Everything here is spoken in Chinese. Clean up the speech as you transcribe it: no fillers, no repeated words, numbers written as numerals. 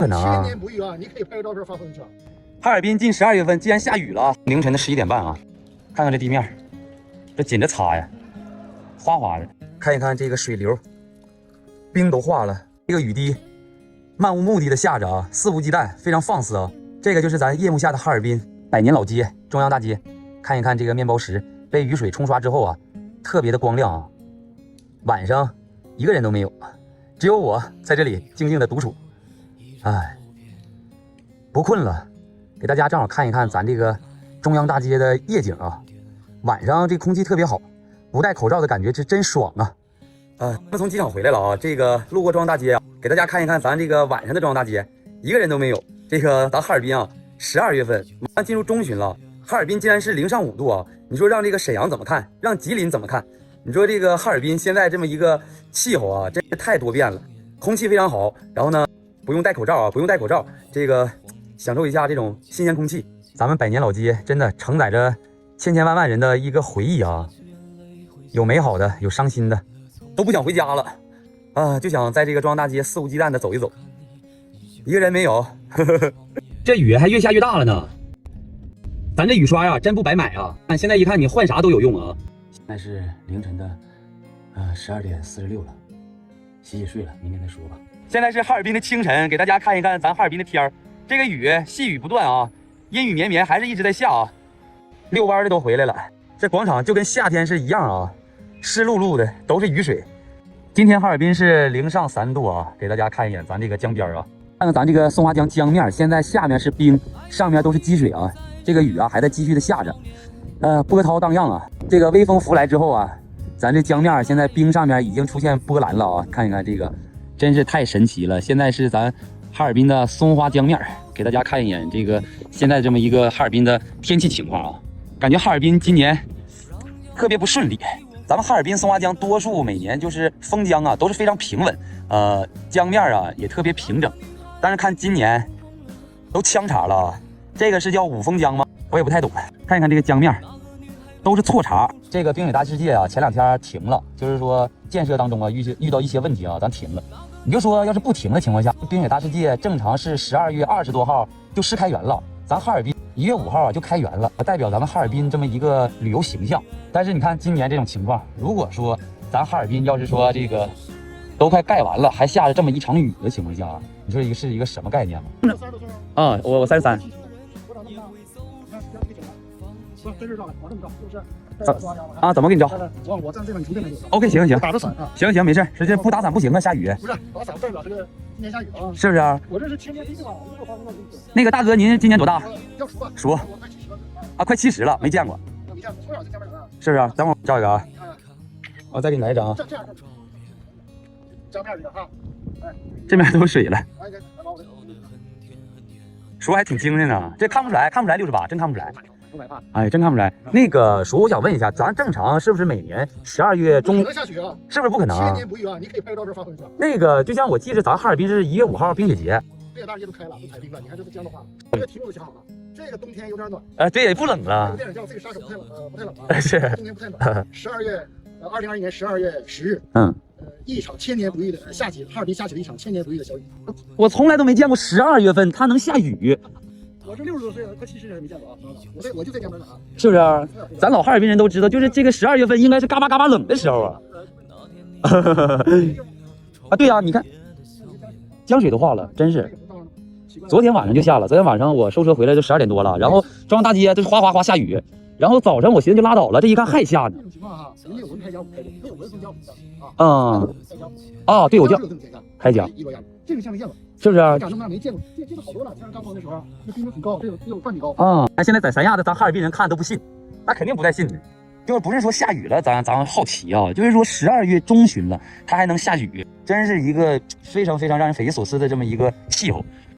可能啊，千年不遇啊！你可以拍个照片发朋友圈。哈尔滨近12月份竟然下雨了，凌晨的11点半啊！看看这地面，这紧着擦呀，哗哗的。看一看这个水流，冰都化了。这个雨滴漫无目的的下着啊，肆无忌惮，非常放肆啊！这个就是咱夜幕下的哈尔滨百年老街中央大街。看一看这个面包石被雨水冲刷之后啊，特别的光亮啊。晚上一个人都没有，只有我在这里静静的独处。哎，不困了，给大家正好看一看咱这个中央大街的夜景啊。晚上这空气特别好，不戴口罩的感觉是真爽啊！我从机场回来了啊，这个路过中央大街啊，给大家看一看咱这个晚上的中央大街，一个人都没有。这个咱哈尔滨啊，12月份马上进入中旬了，哈尔滨竟然是零上5度啊！你说让这个沈阳怎么看？让吉林怎么看？你说这个哈尔滨现在这么一个气候啊，真是太多变了，空气非常好，然后呢不用戴口罩啊，不用戴口罩，这个享受一下这种新鲜空气。咱们百年老街真的承载着千千万万人的一个回忆啊，有美好的，有伤心的，都不想回家了啊，就想在这个中央大街肆无忌惮的走一走，一个人没有。这雨还越下越大了呢，咱这雨刷呀真不白买啊！但现在一看你换啥都有用啊。现在是凌晨的12点46了，洗洗睡了，明天再说吧。现在是哈尔滨的清晨，给大家看一看咱哈尔滨的天儿。这个雨细雨不断啊，阴雨绵绵，还是一直在下啊。遛弯的都回来了，这广场就跟夏天是一样啊，湿漉漉的，都是雨水。今天哈尔滨是零上3度啊，给大家看一眼咱这个江边啊，看看咱这个松花江江面，现在下面是冰，上面都是积水啊。这个雨啊还在继续的下着，波涛荡漾啊。这个微风拂来之后啊，咱这江面现在冰上面已经出现波澜了啊！看一看这个，真是太神奇了。现在是咱哈尔滨的松花江面，给大家看一眼这个现在这么一个哈尔滨的天气情况啊。感觉哈尔滨今年特别不顺利，咱们哈尔滨松花江多数每年就是封江啊，都是非常平稳，江面啊也特别平整。但是看今年都枪茬了，这个是叫五峰江吗？我也不太懂。看一看这个江面，都是错茬。这个冰雪大世界啊，前2天停了，就是说建设当中啊遇到一些问题啊，咱停了。你就说要是不停的情况下，冰雪大世界正常是12月20多号就试开园了，咱哈尔滨1月5号啊就开园了，代表咱们哈尔滨这么一个旅游形象。但是你看今年这种情况，如果说咱哈尔滨要是说这个都快盖完了，还下着这么一场雨的情况下，你说是一个什么概念吗？啊，我33。跟着照来，往这么照，是不是？啊，怎么给你照？我站这边，你从这边就 OK， 行行，打着伞啊。行，没事，直接不打伞不行啊，下雨。不是打伞代表这个今年下雨啊，是不是啊？我这是天天第一个，如果发生了那个大哥，您今年多大？要熟啊，熟我快70了啊，快70了，没见过。没见过，从小就见不着啊。是不是啊？等会儿照一个啊，你看看，我再给你来一张啊。这样，江面这个哈，哎，这边都有水了，来把我这叔还挺精神呢，这看不出来68，真看不出来。不害怕，哎，真看不出来。那个叔，我想问一下，咱正常是不是每年12月中不可能下雪啊？是不是不可能千啊？年不遇啊！你可以拍个照片发朋友圈。那个就像我记得咱哈尔滨是1月5号冰雪节，这个大街都开了，都踩冰了。你看这都僵的话，这个题目都想好了。这个冬天有点暖，对，也不冷这了个。电影叫《这个杀手》不太冷啊，是冬天不太冷。2021年12月10日，一场千年不遇的下起，哈尔滨下起了一场千年不遇的小雨。我从来都没见过12月份它能下雨，我这60多岁了，快70年没见过啊！我就在江边啊，是不是啊？咱老哈尔滨人都知道，就是这个12月份应该是嘎巴嘎巴冷的时候啊。啊，对呀，你看江水都化了，真是。昨天晚上就下了，昨天晚上我收车回来就12点多了，然后中央大街就是哗哗哗下雨，然后早上我寻思就拉倒了，这一看还下呢。这种情况哈，人家有文开江，没有文封江的啊。啊，对，我叫开江，这个见没见过？是不是啊？长这么大没见过，这个好多了。天上刚封的时候，那冰都很高，这有半米高啊。现在在三亚的咱哈尔滨人看都不信，那肯定不带信的。就是不是说下雨了，咱好奇啊，就是说12月中旬了，它还能下雨，真是一个非常非常让人匪夷所思的这么一个气候。